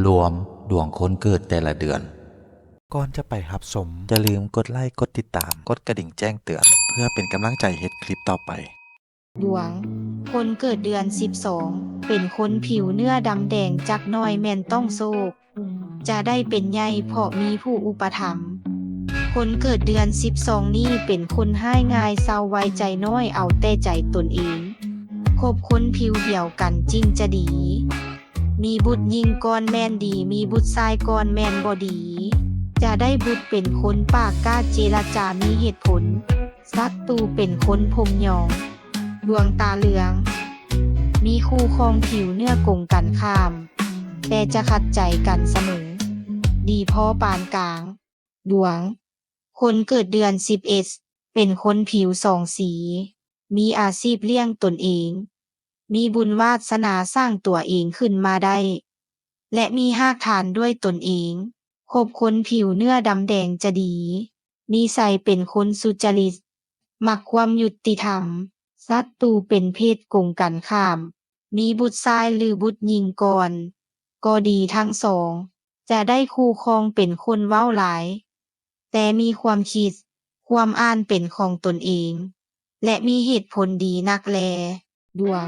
รวมดวงคนเกิดแต่ละเดือนก่อนจะไปรับชมอย่าลืมกดไลค์กดติดตามกดกระดิ่งแจ้งเตือนเพื่อเป็นกำลังใจเฮ็ดคลิปต่อไปดวงคนเกิดเดือน12เป็นคนผิวเนื้อดำแดงจักหน้อยแม่นต้องโศกจะได้เป็นใหญ่เพราะมีผู้อุปถัมภ์คนเกิดเดือน12นี่เป็นคนให้ง่ายเศร้าไว้ใจน้อยเอาแต่ใจตนเองคบคนผิวเดียวกันจริงจะดีมีบุตรยิงก่อนแม่นดีมีบุตรชายก่อนแม่นบ่ดีจะได้บุตรเป็นคนปากกล้าเจรจามีเหตุผลศัตรูเป็นคนพมยองดวงตาเหลืองมีคู่ครองผิวเนื้อกงกันข้ามแต่จะขัดใจกันเสมอดีพอปานกลางดวงคนเกิดเดือน11เป็นคนผิวสองสีมีอาชีพเลี้ยงตนเองมีบุญวาสนาสร้างตัวเองขึ้นมาได้และมีหากฐานด้วยตนเองคบคนผิวเนื้อดำแดงจะดีนิสัยเป็นคนสุจริตมักความยุติธรรมศัตรูเป็นเพศกงกันข้ามมีบุตรชายหรือบุตรหญิงก่อนก็ดีทั้งสองจะได้คู่ครองเป็นคนเว้าหลายแต่มีความคิดความอ่านเป็นของตนเองและมีเหตุผลดีนักแลดวง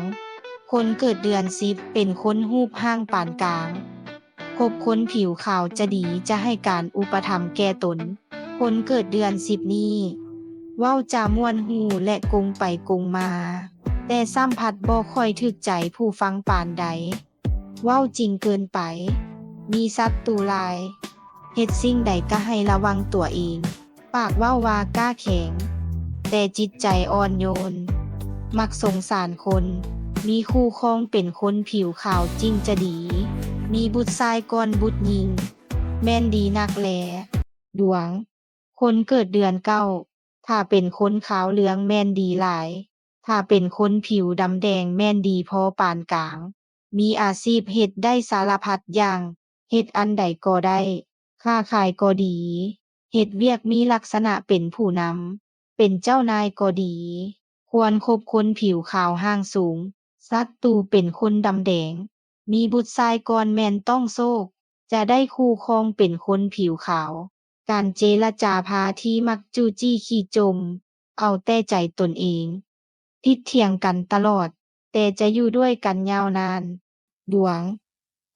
คนเกิดเดือน10เป็นคนรูปร่างปานกลางคบคนผิวขาวจะดีจะให้การอุปถัมภ์แก่ตนคนเกิดเดือน10นี้เว้าจาม่วนหูและกงไปกงมาแต่สัมผัสบ่ค่อยถึกใจผู้ฟังปานใดเว้าจริงเกินไปมีศัตรูหลายเฮ็ดสิ่งใดก็ให้ระวังตัวเองปากเว้าวากล้าแข็งแต่จิตใจอ่อนโยนมักสงสารคนมีคู่ครองเป็นคนผิวขาวจริงจะดีมีบุตรชายก่อนบุตรหญิงแม่นดีนักแลดวงคนเกิดเดือน9ถ้าเป็นคนขาวเหลืองแม่นดีหลายถ้าเป็นคนผิวดำแดงแม่นดีพอปานกลางมีอาชีพเฮ็ดได้สารพัดอย่างเฮ็ดอันใดก็ได้ค้าขายก็ดีเฮ็ดเวียกมีลักษณะเป็นผู้นำเป็นเจ้านายก็ดีควรคบคนผิวขาวห้างสูงศัตรูเป็นคนดำแดงมีบุตรชายก่อนแม่นต้องโชคจะได้คู่ครองเป็นคนผิวขาวการเจรจาพาที่มักจู้จี้ขี้จมเอาแต่ใจตนเองทิดเถียงกันตลอดแต่จะอยู่ด้วยกันยาวนานดวง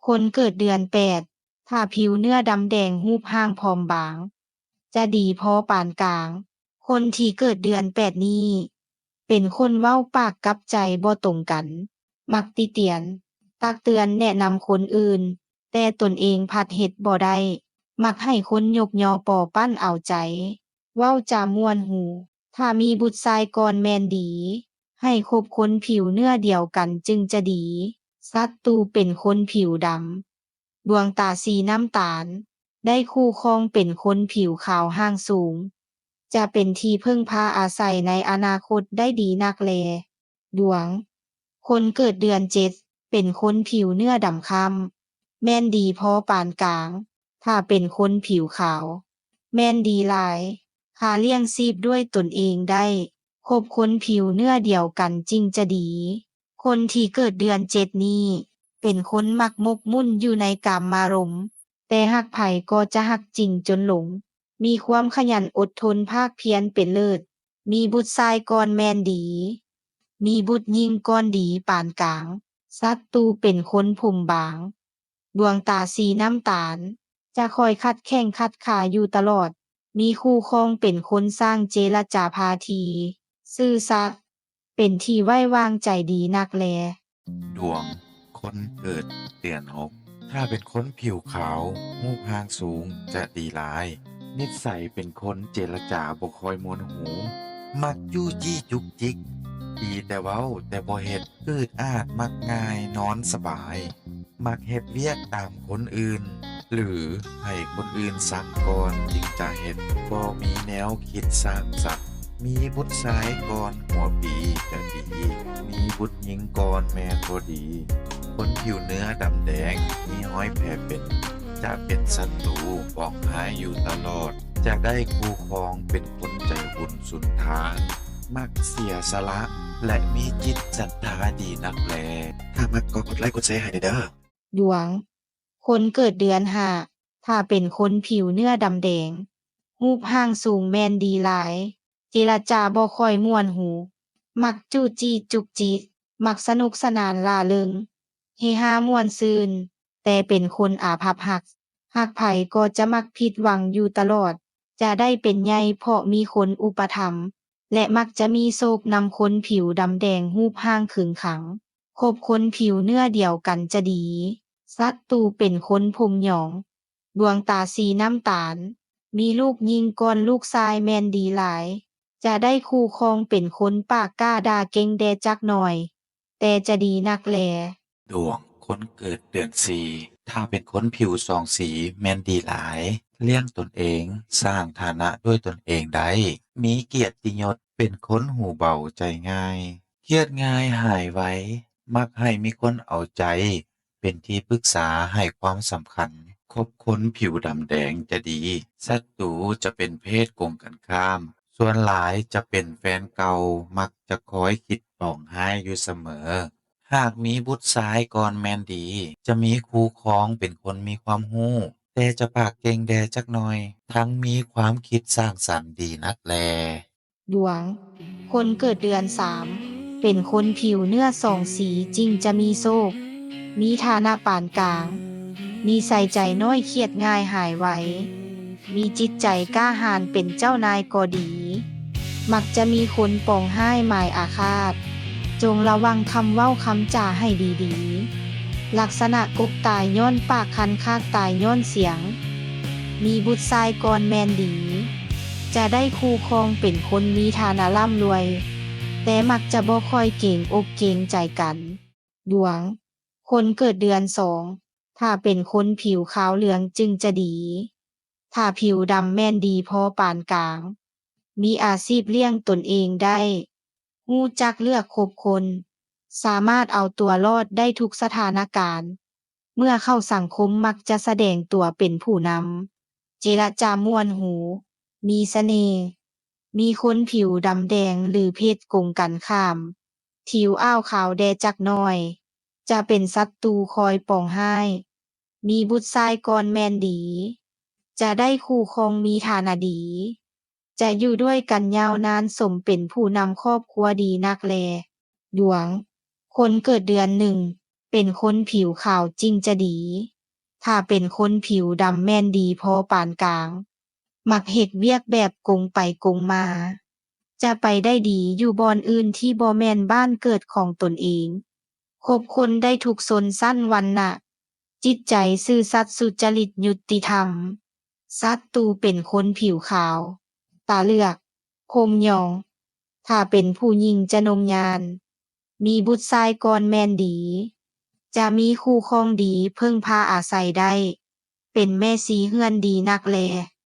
คนเกิดเดือน8ถ้าผิวเนื้อดำแดงรูปร่างผอมบางจะดีพอปานกลางคนที่เกิดเดือน8นี้เป็นคนเว้าปากกับใจบ่ตรงกันมักติเตียนตักเตือนแนะนำคนอื่นแต่ตนเองผัดเฮ็ดบ่ได้มักให้คนยกยอป่อปั้นเอาใจเว้าจาม่วนหูถ้ามีบุตรชายก่อนแม่นดีให้คบคนผิวเนื้อเดียวกันจึงจะดีศัตรูเป็นคนผิวดำดวงตาสีน้ำตาลได้คู่ครองเป็นคนผิวขาวห้างสูงจะเป็นที่พึ่งพาอาศัยในอนาคตได้ดีนักแลดวงคนเกิดเดือน7เป็นคนผิวเนื้อดำคล้ำแม่นดีพอปานกลางถ้าเป็นคนผิวขาวแม่นดีหลายหาเลี้ยงชีพด้วยตนเองได้คบคนผิวเนื้อเดียวกันจริงจะดีคนที่เกิดเดือน7นี้เป็นคนมักมกมุ่นอยู่ในกามารมณ์แต่หักไผก็จะหักจริงจนหลงมีความขยันอดทนภาคเพียรเป็นเลิศมีบุตรชายก่อนแม่นดีมีบุตรหญิงก่อนดีปานกลางศัตรูเป็นคนผมบางดวงตาสีน้ำตาลจะคอยคัดแข้งคัดขาอยู่ตลอดมีคู่ครองเป็นคนสร้างเจรจาพาทีซื่อสัตย์เป็นที่ไว้วางใจดีนักแลดวงคนเกิดเดือน6ถ้าเป็นคนผิวขาวรูปร่างสูงจะดีหลายนิสัยเป็นคนเจรจาบ่ค่อยมวนหูมักจู้จี้จุกจิกดีแต่เว้าแต่บ่เฮ็ดอืดอาดมักง่ายนอนสบายมักเฮ็ดเวียกตามคนอื่นหรือให้คนอื่นสั่งก่อนจึงจะเฮ็ดบ่มีแนวคิดสร้างสรรค์มีบุตรชายก่อนหัวปีจะดีมีบุตรหญิงก่อนแม่นบ่ดีคนผิวเนื้อดำแดงมีห้อยแผลเป็นจะเป็นศัตรูป้องหายอยู่ตลอดจะได้คู่ครองเป็นคนใจบุญสุนทานมักเสียสละและมีจิตศรัทธาดีนักแลถ้ามักก็กดไลค์กดแชร์ให้เด้อดวง คนเกิดเดือนห้าถ้าเป็นคนผิวเนื้อดำแดงรูปร่างสูงแม่นดีหลาย เจรจาบ่ค่อยม่วนหู มักจู้จี้จุกจิกมักสนุกสนานร่าเริงเฮฮาม่วนซื่น แต่เป็นคนอาภัพหักไผก็จะมักผิดหวังอยู่ตลอด จะได้เป็นใหญ่เพราะมีคนอุปถัมภ์และมักจะมีโชคนำคนผิวดำแดงรูปร่างขึงขัง คบคนผิวเนื้อเดียวกันจะดี ศัตรูเป็นคนผมหยอง ดวงตาสีน้ำตาล มีลูกยิงก่อนลูกชายแม่นดีหลาย จะได้คู่ครองเป็นคนปากกล้าด่าเก่งแดจักหน่อย แต่จะดีนักแล ดวงคนเกิดเดือนสี่ถ้าเป็นคนผิวสองสีแม่นดีหลาย เลี้ยงตนเองสร้างฐานะด้วยตนเองได้ มีเกียรติยศเป็นคนหูเบาใจง่าย เครียดง่ายหายไวมักให้มีคนเอาใจ เป็นที่ปรึกษาให้ความสำคัญ คบคนผิวดำแดงจะดี ศัตรูจะเป็นเพศกงกันข้าม ส่วนหลายจะเป็นแฟนเก่ามักจะคอยคิดปองร้ายอยู่เสมอ หากมีบุตรชายก่อนแม่นดี จะมีคู่ครองเป็นคนมีความรู้ แต่จะปากเก่งแดจักหน่อย ทั้งมีความคิดสร้างสรรค์ดีนักแล ดวง คนเกิดเดือนสามเป็นคนผิวเนื้อสองสีจริงจะมีโชค มีฐานะปานกลาง มีใส่ใจน้อยเครียดง่ายหายไว มีจิตใจกล้าหาญเป็นเจ้านายก็ดี มักจะมีคนปองห้ายหมายอาฆาต จงระวังคำเว้าคำจ่าให้ดีๆ ลักษณะกบตายย้อนปากคันคากตายย้อนเสียง มีบุตรชายก่อนแมนดี จะได้คู่ครองเป็นคนมีฐานะร่ำรวย แต่มักจะบ่ค่อยเก่งอกเก่งใจกัน ดวง คนเกิดเดือนสองถ้าเป็นคนผิวขาวเหลืองจึงจะดี ถ้าผิวดำแม่นดีพอปานกลาง มีอาชีพเลี้ยงตนเองได้ฮู้จักเลือกคบคน สามารถเอาตัวรอดได้ทุกสถานการณ์ เมื่อเข้าสังคมมักจะแสดงตัวเป็นผู้นำ เจรจาม่วนหู มีเสน่ห์ มีคนผิวดำแดงหรือเพศกงกันข้าม ผิวอ้าวขาวแดจักหน่อย จะเป็นศัตรูคอยปองห้าย มีบุตรชายก่อนแม่นดี จะได้คู่ครองมีฐานะดี จะอยู่ด้วยกันยาวนานสมเป็นผู้นำครอบครัวดีนักแล ดวง คนเกิดเดือนหนึ่งเป็นคนผิวขาวจริงจะดี ถ้าเป็นคนผิวดำแม่นดีพอปานกลาง มักเฮ็ดเวียกแบบกงไปกงมา จะไปได้ดีอยู่บอนอื่นที่บ่แม่นบ้านเกิดของตนเอง คบคนได้ทุกชนชั้นวรรณะ จิตใจซื่อสัตย์สุจริตยุติธรรม ศัตรูเป็นคนผิวขาว ตาเลือก ผมหยอง ถ้าเป็นผู้หญิงจะนมยาน มีบุตรชายก่อนแม่นดี จะมีคู่ครองดีเพิ่งพาอาศัยได้ เป็นแม่สีเฮือนดีนักแล